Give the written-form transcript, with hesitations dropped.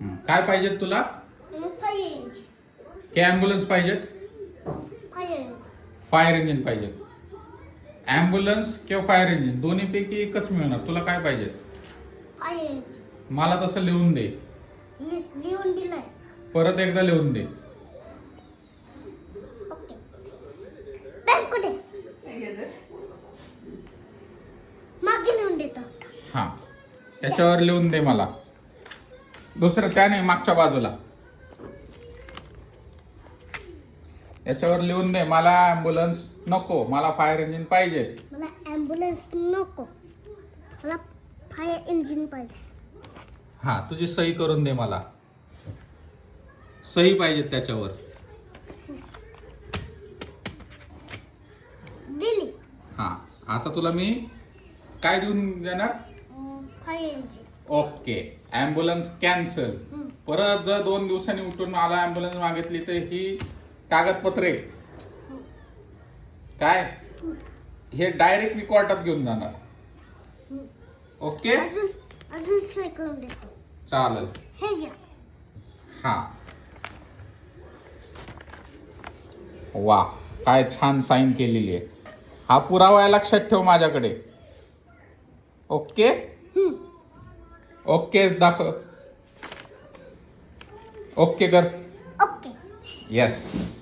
काय पाहिजेत तुला? की ॲम्ब्युलन्स पाहिजेत? फायर इंजिन पाहिजे. ॲम्ब्युलन्स किंवा फायर इंजिन दोन्हीपैकी एकच मिळणार. तुला काय पाहिजे? मला तसं लिहून दे. लिहून दिलंय. परत एकदा लिहून दे. ओके. पेन कुठे? मागे लिहून देतो. हा, त्याच्यावर लिहून दे मला. दुसरं त्या नाही, मागच्या बाजूला याच्यावर लिहून दे. मला ॲम्ब्युलन्स नको, मला फायर इंजिन पाहिजे. मला ॲम्ब्युलन्स नको, मला फायर इंजिन पाहिजे. हा, तुझी सही करून दे. मला सही पाहिजे त्याच्यावर. दिली. हा, आता तुला मी काय देऊन देणार? Fire engine. Okay. Ambulance cancel. परत जर 2 दिवसांनी उठून मला ॲम्ब्युलन्स मागितली तर ही कागदपत्रे काय हे डायरेक्ट मी कोर्टात घेऊन जाणार. ओके, अजून सही करून देतो. चालेल. हे घ्या. हा, वा, काय छान साईन केलेली आहे. हा पुरावा लक्षात ठेव माझ्याकडे. ओके. ओके दाखव. ओके कर. ओके. येस.